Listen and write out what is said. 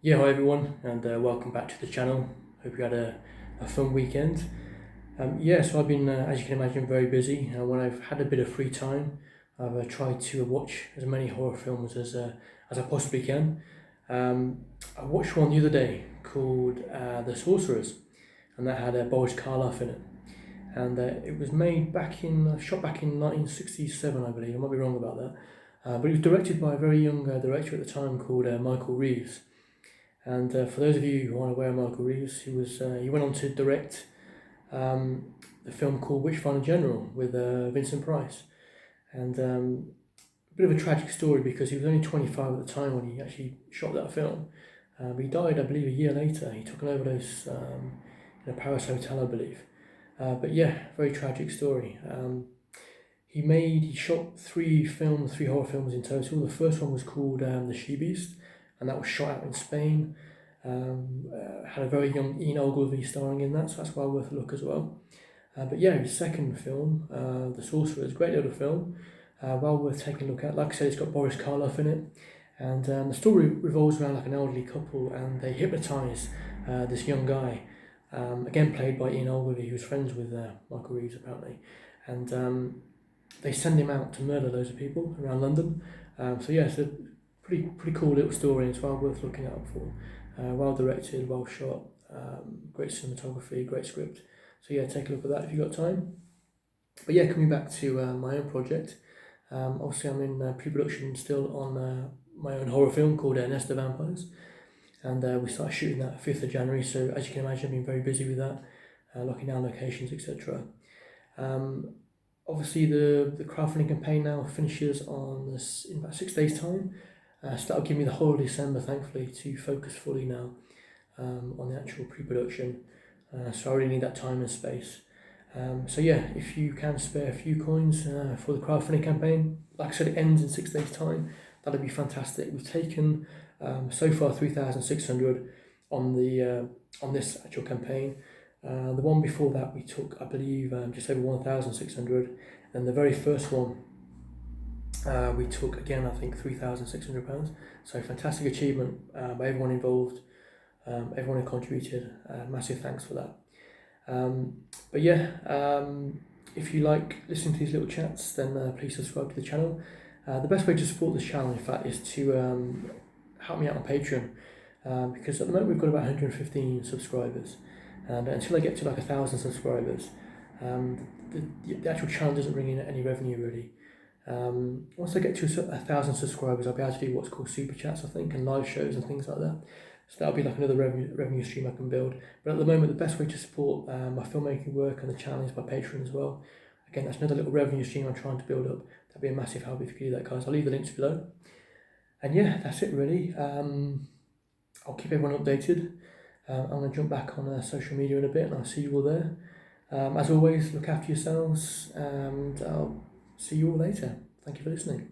Yeah, hi everyone, and welcome back to the channel. Hope you had a fun weekend. So I've been, as you can imagine, very busy. When I've had a bit of free time, I've tried to watch as many horror films as I possibly can. I watched one the other day called The Sorcerers, and that had Boris Karloff in it. And it was shot back in 1967, I believe. I might be wrong about that. But it was directed by a very young director at the time called Michael Reeves. And for those of you who aren't aware of Michael Reeves, he went on to direct the film called Witchfinder General with Vincent Price. And a bit of a tragic story because he was only 25 at the time when he actually shot that film. He died, I believe, a year later. He took an overdose in a Paris hotel, I believe. But yeah, very tragic story. He shot three horror films in total. The first one was called The She Beast, and that was shot out in Spain. Had a very young Ian Ogilvy starring in that, so that's well worth a look as well. But yeah, his second film, The Sorcerers, great little film, well worth taking a look at. Like I said, it's got Boris Karloff in it, and the story revolves around like an elderly couple, and they hypnotise this young guy, again played by Ian Ogilvy, who's friends with Michael Reeves apparently, and they send him out to murder loads of people around London. So yeah, it's a pretty cool little story, and it's well worth looking out for. Well directed, well shot, great cinematography, great script. So yeah, take a look at that if you've got time. But yeah, coming back to my own project, obviously I'm in pre-production still on my own horror film called Nest of Vampires, and we started shooting that 5th of January, so as you can imagine I've been very busy with that, locking down locations, etc. Obviously the crowdfunding campaign now finishes in about 6 days time, so that'll give me the whole of December thankfully to focus fully now on the actual pre-production, so I really need that time and space. So yeah, if you can spare a few coins for the crowdfunding campaign, like I said, it ends in 6 days time, that'd be fantastic. We've taken so far 3,600 on this actual campaign. The one before that we took, I believe, just over 1,600, and the very first one we took again, I think, £3,600. So fantastic achievement by everyone involved, everyone who contributed. Massive thanks for that. But yeah, if you like listening to these little chats, then please subscribe to the channel. The best way to support this channel, in fact, is to help me out on Patreon, because at the moment we've got about 115 subscribers, and until I get to like 1,000 subscribers, the actual channel doesn't bring in any revenue really. Once I get to 1,000 subscribers, I'll be able to do what's called super chats, I think, and live shows and things like that. So that'll be like another revenue stream I can build. But at the moment, the best way to support my filmmaking work and the channel is by Patreon as well. Again, that's another little revenue stream I'm trying to build up. That'd be a massive help if you could do that, guys. I'll leave the links below. And yeah, that's it really. I'll keep everyone updated. I'm going to jump back on social media in a bit, and I'll see you all there. As always, look after yourselves, and I'll see you all later. Thank you for listening.